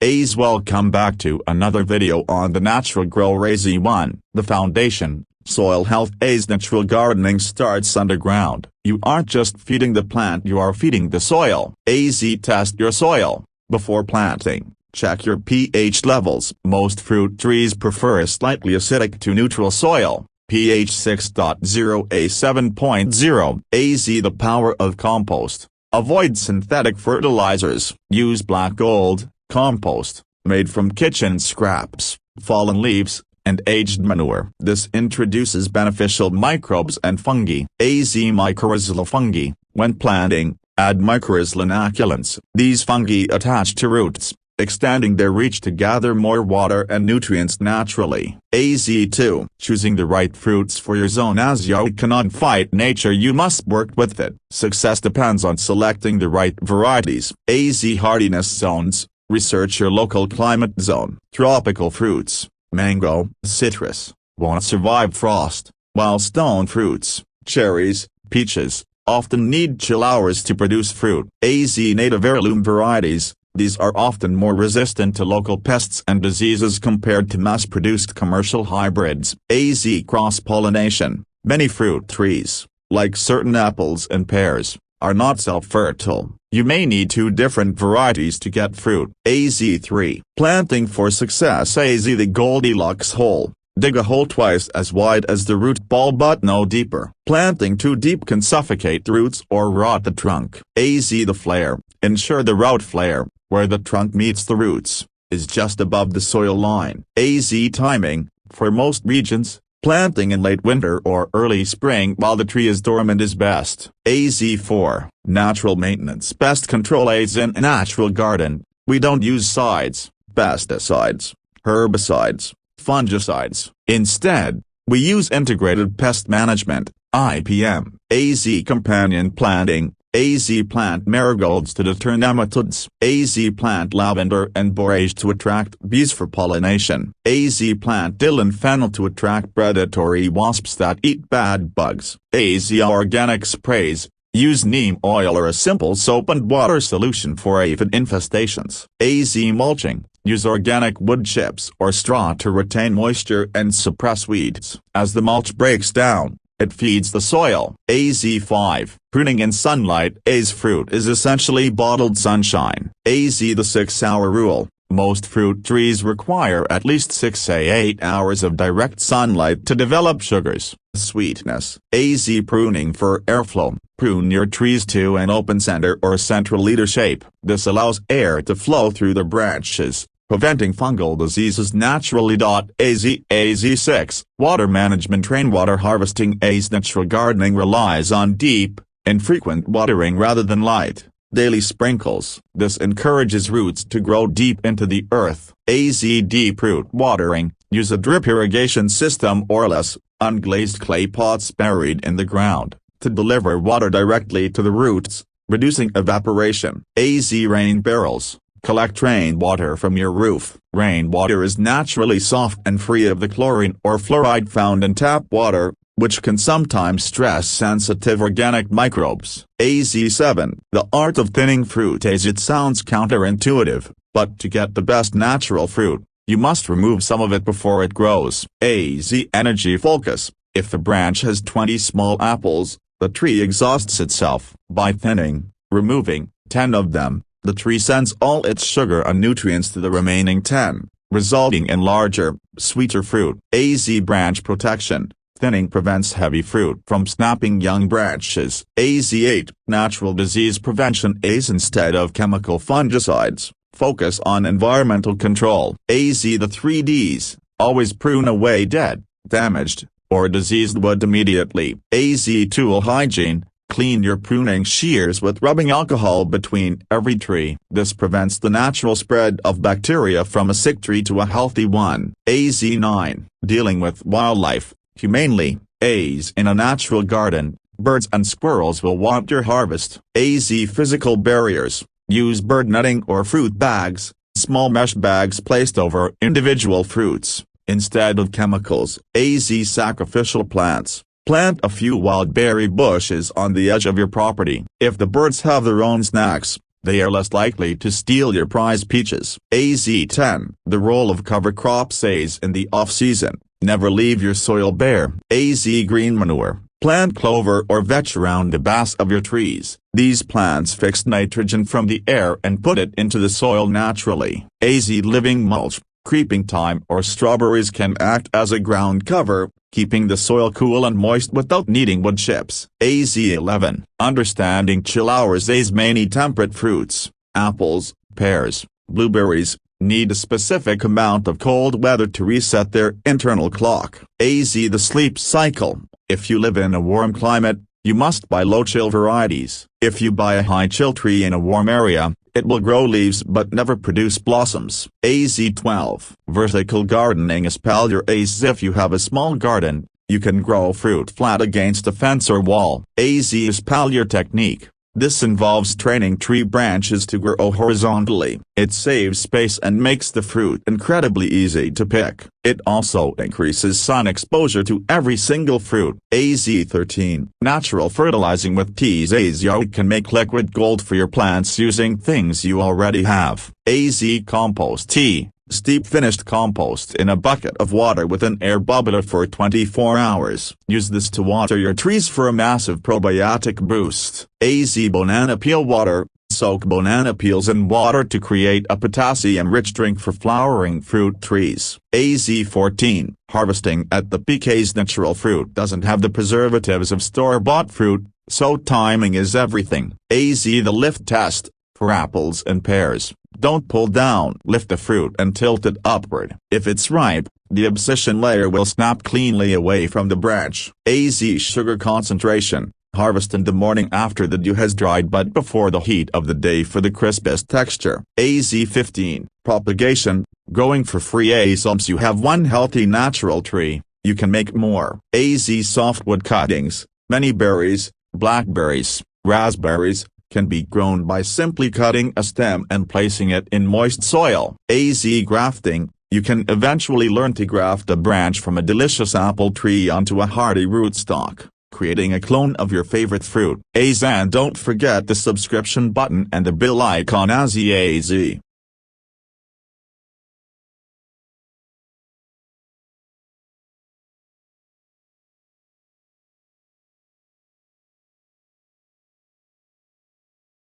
A's welcome back to another video on the Natural Grow AZ1, the foundation, soil health. A's natural gardening starts underground. You aren't just feeding the plant, you are feeding the soil. AZ test your soil. Before planting, check your pH levels. Most fruit trees prefer a slightly acidic to neutral soil, pH 6.0 A 7.0. AZ the power of compost. Avoid synthetic fertilizers. Use black gold compost, made from kitchen scraps, fallen leaves, and aged manure. This introduces beneficial microbes and fungi. AZ mycorrhizal fungi. When planting, add mycorrhizal inoculants. These fungi attach to roots, extending their reach to gather more water and nutrients naturally. AZ2. Choosing the right fruits for your zone. As you cannot fight nature, you must work with it. Success depends on selecting the right varieties. AZ hardiness zones. Research your local climate zone. Tropical fruits, mango, citrus, won't survive frost, while stone fruits, cherries, peaches, often need chill hours to produce fruit. AZ native heirloom varieties. These are often more resistant to local pests and diseases compared to mass-produced commercial hybrids. AZ cross-pollination. Many fruit trees, like certain apples and pears, are not self-fertile. You may need two different varieties to get fruit. AZ3. Planting for success. AZ the Goldilocks hole. Dig a hole twice as wide as the root ball but no deeper. Planting too deep can suffocate the roots or rot the trunk. AZ the flare. Ensure the root flare, where the trunk meets the roots, is just above the soil line. AZ timing. For most regions, planting in late winter or early spring while the tree is dormant is best. AZ4. Natural maintenance. Pest control. AZ in a natural garden, we don't use pesticides, herbicides, fungicides. Instead, we use integrated pest management, IPM. AZ companion planting. AZ plant marigolds to deter nematodes. AZ plant lavender and borage to attract bees for pollination. AZ plant dill and fennel to attract predatory wasps that eat bad bugs. AZ organic sprays. Use neem oil or a simple soap and water solution for aphid infestations. AZ mulching. Use organic wood chips or straw to retain moisture and suppress weeds. As the mulch breaks down, it feeds the soil. AZ5. Pruning in sunlight. AZ fruit is essentially bottled sunshine. AZ the 6-hour rule. Most fruit trees require at least 6 to 8 hours of direct sunlight to develop sugars, sweetness. AZ pruning for airflow. Prune your trees to an open center or central leader shape. This allows air to flow through the branches, preventing fungal diseases naturally. AZ6. Water management. Rainwater harvesting. AZ natural gardening relies on deep, infrequent watering rather than light, daily sprinkles. This encourages roots to grow deep into the earth. AZ deep root watering. Use a drip irrigation system or less, unglazed clay pots buried in the ground, to deliver water directly to the roots, reducing evaporation. AZ rain barrels. Collect rainwater from your roof. Rainwater is naturally soft and free of the chlorine or fluoride found in tap water, which can sometimes stress sensitive organic microbes. AZ7. The art of thinning fruit. AZ it sounds counterintuitive, but to get the best natural fruit, you must remove some of it before it grows. AZ energy focus. If the branch has 20 small apples, the tree exhausts itself. By thinning, removing 10 of them, the tree sends all its sugar and nutrients to the remaining 10, resulting in larger, sweeter fruit. AZ branch protection. Thinning prevents heavy fruit from snapping young branches. AZ8. Natural disease prevention. AZ instead of chemical fungicides, focus on environmental control. AZ the 3Ds. Always prune away dead, damaged, or diseased wood immediately. AZ tool hygiene. Clean your pruning shears with rubbing alcohol between every tree. This prevents the natural spread of bacteria from a sick tree to a healthy one. AZ9. Dealing with wildlife humanely. AZ in a natural garden, birds and squirrels will want your harvest. AZ physical barriers. Use bird netting or fruit bags, small mesh bags placed over individual fruits, instead of chemicals. AZ sacrificial plants. Plant a few wild berry bushes on the edge of your property. If the birds have their own snacks, they are less likely to steal your prize peaches. AZ10. The role of cover crops. AZ in the off-season. Never leave your soil bare. AZ green manure. Plant clover or vetch around the base of your trees. These plants fix nitrogen from the air and put it into the soil naturally. AZ living mulch. Creeping thyme or strawberries can act as a ground cover, keeping the soil cool and moist without needing wood chips. AZ11. Understanding chill hours. AZ many temperate fruits, apples, pears, blueberries, need a specific amount of cold weather to reset their internal clock. AZ the sleep cycle. If you live in a warm climate, you must buy low chill varieties. If you buy a high chill tree in a warm area, it will grow leaves but never produce blossoms. AZ12. Vertical gardening. Espalier. AZ if you have a small garden, you can grow fruit flat against a fence or wall. AZ espalier technique. This involves training tree branches to grow horizontally. It saves space and makes the fruit incredibly easy to pick. It also increases sun exposure to every single fruit. AZ13. Natural fertilizing with teas. AZ can make liquid gold for your plants using things you already have. AZ compost tea. Steep finished compost in a bucket of water with an air bubbler for 24 hours. Use this to water your trees for a massive probiotic boost. AZ banana peel water. Soak banana peels in water to create a potassium-rich drink for flowering fruit trees. AZ14. Harvesting at the peak. AZ natural fruit doesn't have the preservatives of store-bought fruit, so timing is everything. AZ the lift test. For apples and pears, don't pull down. Lift the fruit and tilt it upward. If it's ripe, the abscission layer will snap cleanly away from the branch. AZ sugar concentration. Harvest in the morning after the dew has dried but before the heat of the day for the crispest texture. AZ15. Propagation. Growing for free. AZ once you have one healthy natural tree, you can make more. AZ softwood cuttings. Many berries, blackberries, raspberries, can be grown by simply cutting a stem and placing it in moist soil. AZ grafting. You can eventually learn to graft a branch from a delicious apple tree onto a hardy rootstock, creating a clone of your favorite fruit. AZ and don't forget the subscription button and the bell icon. AZ.